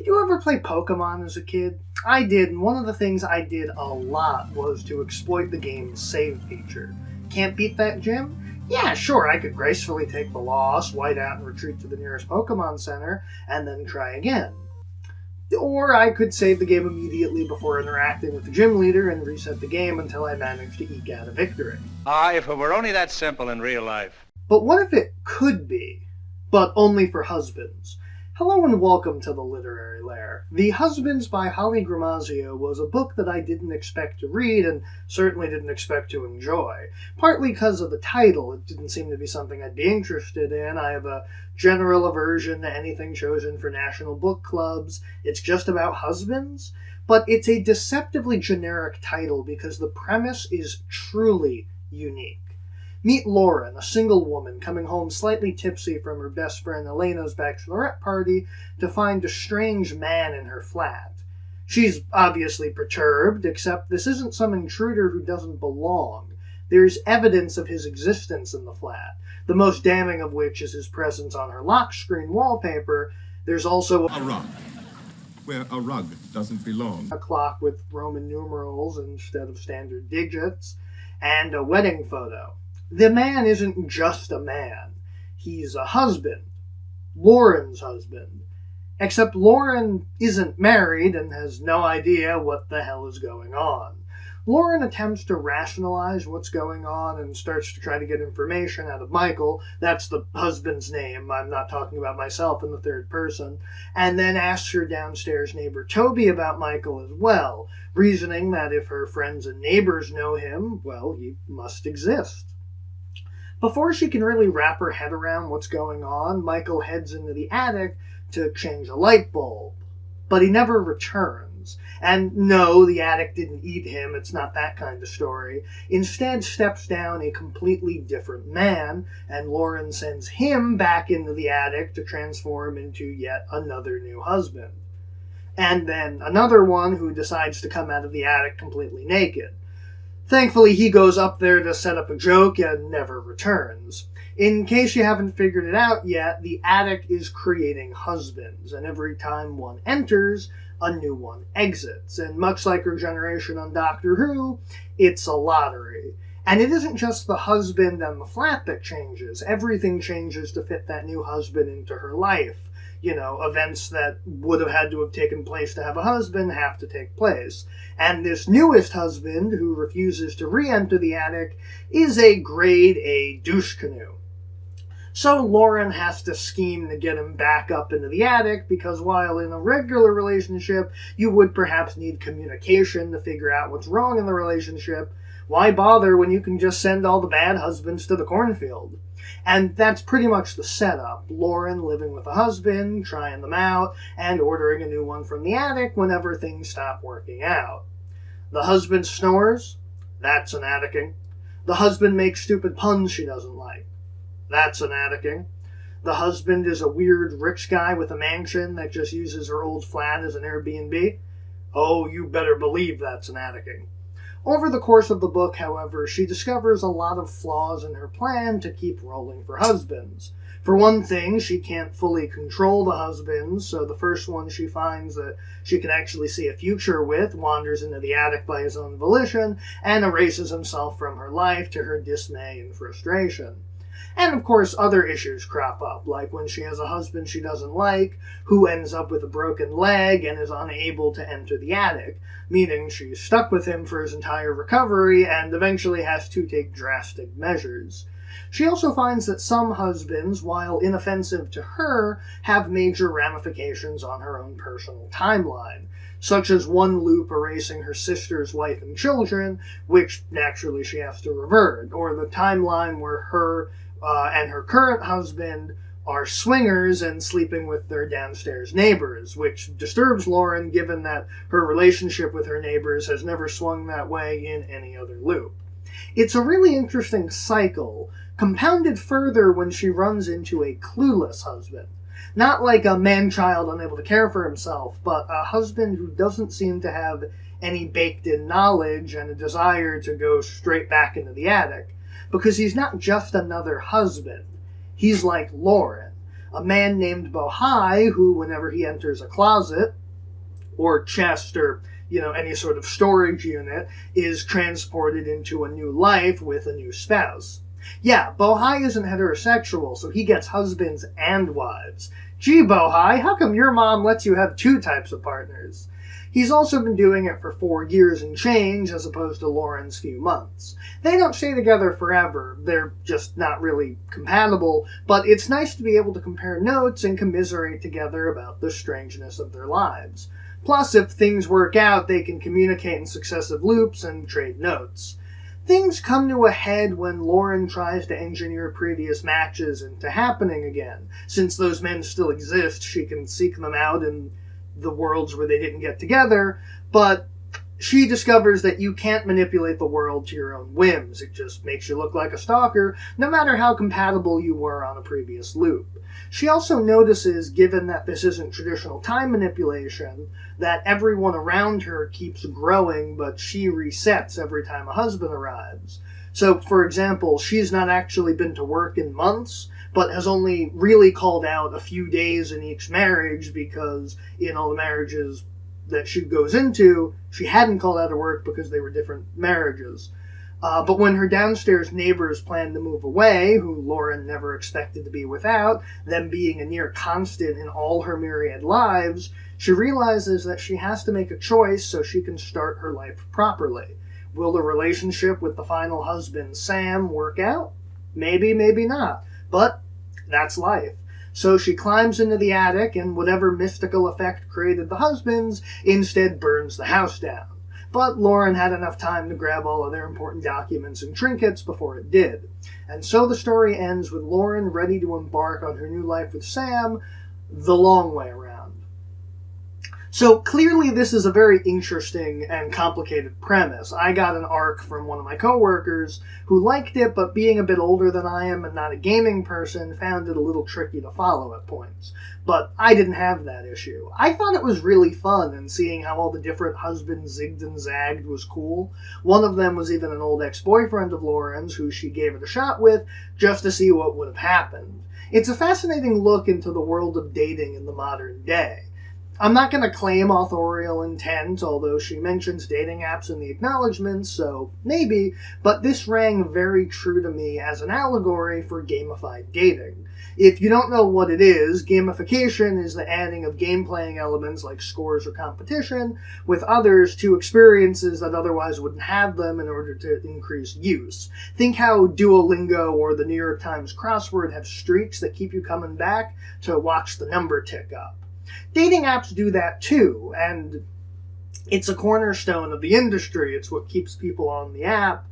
Did you ever play Pokemon as a kid? I did, and one of the things I did a lot was to exploit the game's save feature. Can't beat that, Jim? Yeah, sure, I could gracefully take the loss, white out, and retreat to the nearest Pokemon Center, and then try again. Or I could save the game immediately before interacting with the gym leader and reset the game until I managed to eke out a victory. If it were only that simple in real life. But what if it could be? But only for husbands. Hello and welcome to the Literary Lair. The Husbands by Holly Gramazio was a book that I didn't expect to read and certainly didn't expect to enjoy. Partly because of the title, it didn't seem to be something I'd be interested in. I have a general aversion to anything chosen for national book clubs. It's just about husbands. But it's a deceptively generic title because the premise is truly unique. Meet Lauren, a single woman coming home slightly tipsy from her best friend Elena's bachelorette party to find a strange man in her flat. She's obviously perturbed, except this isn't some intruder who doesn't belong. There's evidence of his existence in the flat, the most damning of which is his presence on her lock screen wallpaper. There's also a rug, where a rug doesn't belong. A clock with Roman numerals instead of standard digits, and a wedding photo. The man isn't just a man. He's a husband. Lauren's husband. Except Lauren isn't married and has no idea what the hell is going on. Lauren attempts to rationalize what's going on and starts to try to get information out of Michael. That's the husband's name. I'm not talking about myself in the third person. And then asks her downstairs neighbor Toby about Michael as well, reasoning that if her friends and neighbors know him, well, he must exist. Before she can really wrap her head around what's going on, Michael heads into the attic to change a light bulb. But he never returns. And no, the attic didn't eat him, it's not that kind of story. Instead steps down a completely different man, and Lauren sends him back into the attic to transform into yet another new husband. And then another one who decides to come out of the attic completely naked. Thankfully, he goes up there to set up a joke and never returns. In case you haven't figured it out yet, the attic is creating husbands, and every time one enters, a new one exits. And much like her generation on Doctor Who, it's a lottery. And it isn't just the husband and the flat that changes. Everything changes to fit that new husband into her life. You know, events that would have had to have taken place to have a husband have to take place. And this newest husband, who refuses to re-enter the attic, is a grade A douche canoe. So Lauren has to scheme to get him back up into the attic, because while in a regular relationship you would perhaps need communication to figure out what's wrong in the relationship, why bother when you can just send all the bad husbands to the cornfield? And that's pretty much the setup. Lauren living with a husband, trying them out, and ordering a new one from the attic whenever things stop working out. The husband snores? That's an atticing. The husband makes stupid puns she doesn't like. That's an atticing. The husband is a weird rich guy with a mansion that just uses her old flat as an Airbnb. Oh, you better believe that's an atticing. Over the course of the book, however, she discovers a lot of flaws in her plan to keep rolling for husbands. For one thing, she can't fully control the husbands, so the first one she finds that she can actually see a future with wanders into the attic by his own volition and erases himself from her life to her dismay and frustration. And of course, other issues crop up, like when she has a husband she doesn't like, who ends up with a broken leg and is unable to enter the attic, meaning she's stuck with him for his entire recovery and eventually has to take drastic measures. She also finds that some husbands, while inoffensive to her, have major ramifications on her own personal timeline, such as one loop erasing her sister's wife and children, which naturally she has to revert, or the timeline where her and her current husband are swingers and sleeping with their downstairs neighbors, which disturbs Lauren given that her relationship with her neighbors has never swung that way in any other loop. It's a really interesting cycle, compounded further when she runs into a clueless husband. Not like a man-child unable to care for himself, but a husband who doesn't seem to have any baked-in knowledge and a desire to go straight back into the attic. Because he's not just another husband. He's like Lauren, a man named Bohai, who, whenever he enters a closet or chest or any sort of storage unit, is transported into a new life with a new spouse. Yeah, Bohai isn't heterosexual, so he gets husbands and wives. Gee, Bohai, how come your mom lets you have 2 types of partners? He's also been doing it for 4 years and change, as opposed to Lauren's few months. They don't stay together forever, they're just not really compatible, but it's nice to be able to compare notes and commiserate together about the strangeness of their lives. Plus, if things work out, they can communicate in successive loops and trade notes. Things come to a head when Lauren tries to engineer previous matches into happening again. Since those men still exist, she can seek them out in the worlds where they didn't get together, but she discovers that you can't manipulate the world to your own whims. It just makes you look like a stalker, no matter how compatible you were on a previous loop. She also notices, given that this isn't traditional time manipulation, that everyone around her keeps growing, but she resets every time a husband arrives. So, for example, she's not actually been to work in months, but has only really called out a few days in each marriage because in all the marriages that she goes into, she hadn't called out of work because they were different marriages. But when her downstairs neighbors plan to move away, who Lauren never expected to be without, them being a near constant in all her myriad lives, she realizes that she has to make a choice so she can start her life properly. Will the relationship with the final husband, Sam, work out? Maybe, maybe not. But that's life. So she climbs into the attic, and whatever mystical effect created the husbands instead burns the house down. But Lauren had enough time to grab all of their important documents and trinkets before it did. And so the story ends with Lauren ready to embark on her new life with Sam the long way around. So clearly this is a very interesting and complicated premise. I got an arc from one of my coworkers who liked it, but being a bit older than I am and not a gaming person, found it a little tricky to follow at points. But I didn't have that issue. I thought it was really fun, and seeing how all the different husbands zigged and zagged was cool. One of them was even an old ex-boyfriend of Lauren's, who she gave it a shot with, just to see what would have happened. It's a fascinating look into the world of dating in the modern day. I'm not going to claim authorial intent, although she mentions dating apps in the acknowledgments, so maybe, but this rang very true to me as an allegory for gamified dating. If you don't know what it is, gamification is the adding of game-playing elements like scores or competition with others to experiences that otherwise wouldn't have them in order to increase use. Think how Duolingo or the New York Times crossword have streaks that keep you coming back to watch the number tick up. Dating apps do that too, and it's a cornerstone of the industry. It's what keeps people on the app,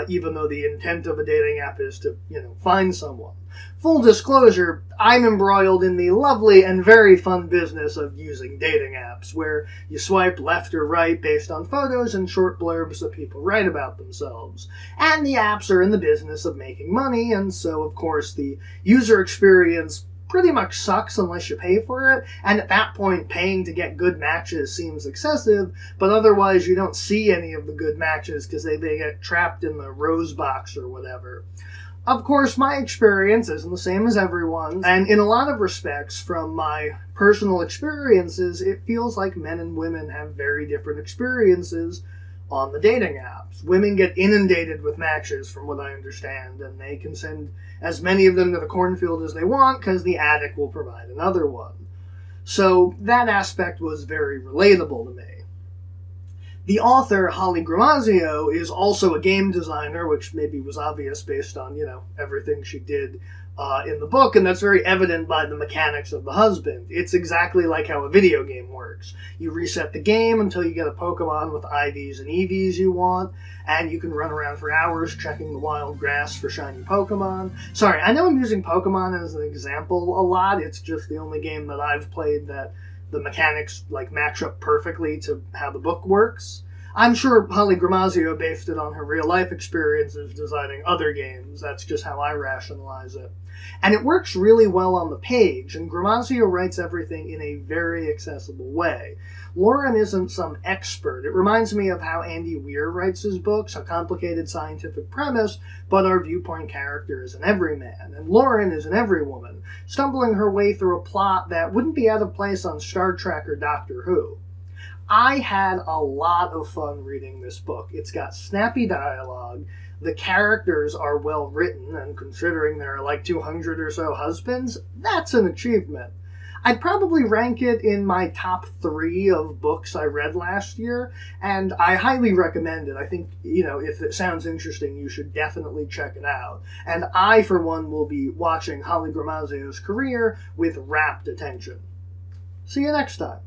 even though the intent of a dating app is to, find someone. Full disclosure, I'm embroiled in the lovely and very fun business of using dating apps, where you swipe left or right based on photos and short blurbs that people write about themselves. And the apps are in the business of making money, and so, of course, the user experience pretty much sucks unless you pay for it, and at that point paying to get good matches seems excessive, but otherwise you don't see any of the good matches because they get trapped in the rose box or whatever. Of course, my experience isn't the same as everyone's, and in a lot of respects, from my personal experiences, it feels like men and women have very different experiences on the dating apps. Women get inundated with matches, from what I understand, and they can send as many of them to the cornfield as they want because the attic will provide another one. So that aspect was very relatable to me. The author, Holly Gramazio, is also a game designer, which maybe was obvious based on, everything she did in the book, and that's very evident by the mechanics of the husband. It's exactly like how a video game works. You reset the game until you get a Pokemon with IVs and EVs you want, and you can run around for hours checking the wild grass for shiny Pokemon. Sorry, I know I'm using Pokemon as an example a lot. It's just the only game that I've played that the mechanics match up perfectly to how the book works. I'm sure Holly Gramazio based it on her real-life experiences designing other games. That's just how I rationalize it. And it works really well on the page, and Gramazio writes everything in a very accessible way. Lauren isn't some expert. It reminds me of how Andy Weir writes his books, a complicated scientific premise, but our viewpoint character is an everyman. And Lauren is an everywoman, stumbling her way through a plot that wouldn't be out of place on Star Trek or Doctor Who. I had a lot of fun reading this book. It's got snappy dialogue, the characters are well written, and considering there are like 200 or so husbands, that's an achievement. I'd probably rank it in my top 3 of books I read last year, and I highly recommend it. I think, if it sounds interesting, you should definitely check it out. And I, for one, will be watching Holly Gramazio's career with rapt attention. See you next time.